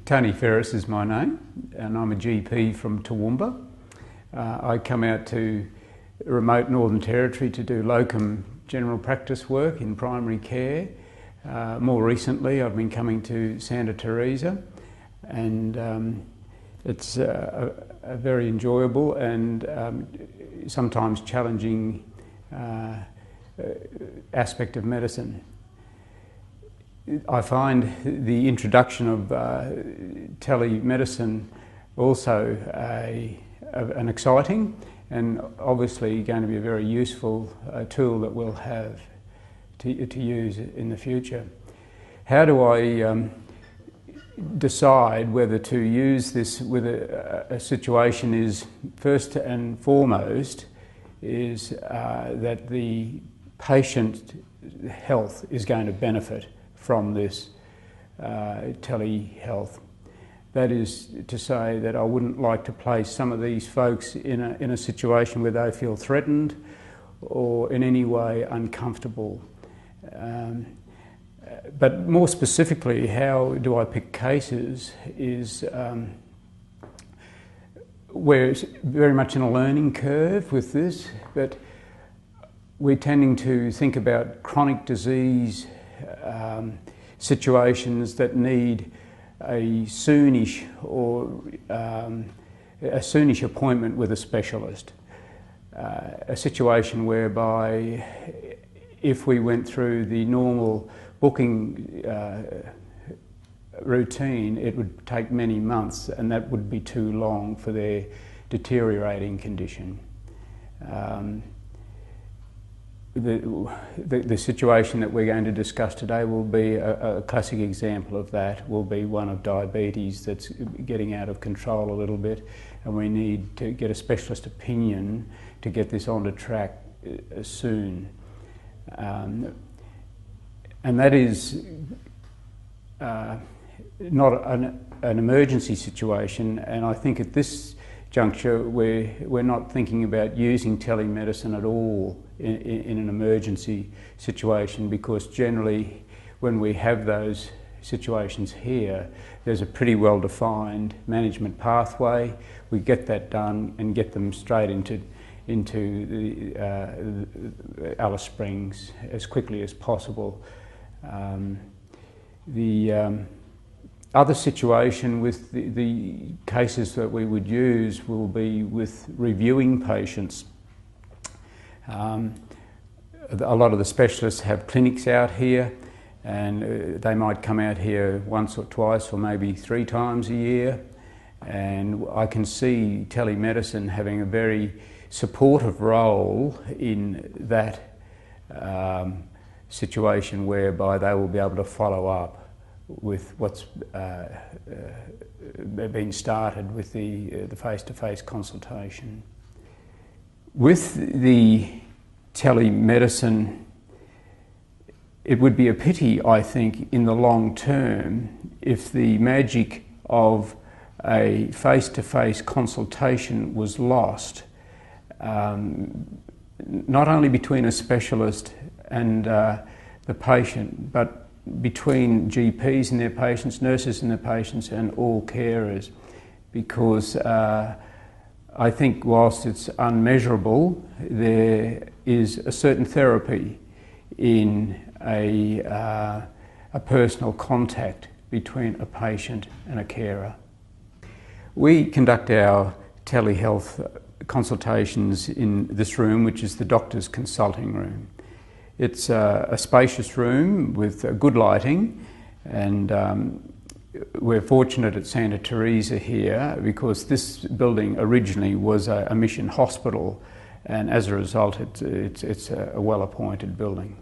Tony Ferris is my name, and I'm a GP from Toowoomba. I come out to remote Northern Territory to do locum general practice work in primary care. More recently, I've been coming to Santa Teresa, and it's a very enjoyable and sometimes challenging aspect of medicine. I find the introduction of telemedicine also an exciting and obviously going to be a very useful tool that we'll have to use in the future. How do I decide whether to use this with a situation? Is first and foremost is that the patient health is going to benefit from this telehealth. That is to say that I wouldn't like to place some of these folks in a situation where they feel threatened or in any way uncomfortable. But more specifically, how do I pick cases is we're very much in a learning curve with this, but we're tending to think about chronic disease situations that need a soonish appointment with a specialist. A situation whereby if we went through the normal booking routine, it would take many months, and that would be too long for their deteriorating condition. The situation that we're going to discuss today will be a classic example of that. Will be one of diabetes that's getting out of control a little bit, and we need to get a specialist opinion to get this on the track soon. And that is not an emergency situation, and I think at this juncture we're not thinking about using telemedicine at all in an emergency situation, because generally when we have those situations here, there's a pretty well defined management pathway. We get that done and get them straight into the Alice Springs as quickly as possible. The other situation with the cases that we would use will be with reviewing patients. A lot of the specialists have clinics out here, and they might come out here once or twice or maybe 3 times a year, and I can see telemedicine having a very supportive role in that situation, whereby they will be able to follow up with what's been started with the face-to-face consultation. With the telemedicine, it would be a pity, I think, in the long term, if the magic of a face-to-face consultation was lost, not only between a specialist and the patient, but between GPs and their patients, nurses and their patients, and all carers. Because I think whilst it's unmeasurable, there is a certain therapy in a personal contact between a patient and a carer. We conduct our telehealth consultations in this room, which is the doctor's consulting room. It's a spacious room with good lighting, and we're fortunate at Santa Teresa here because this building originally was a mission hospital, and as a result it's a well-appointed building.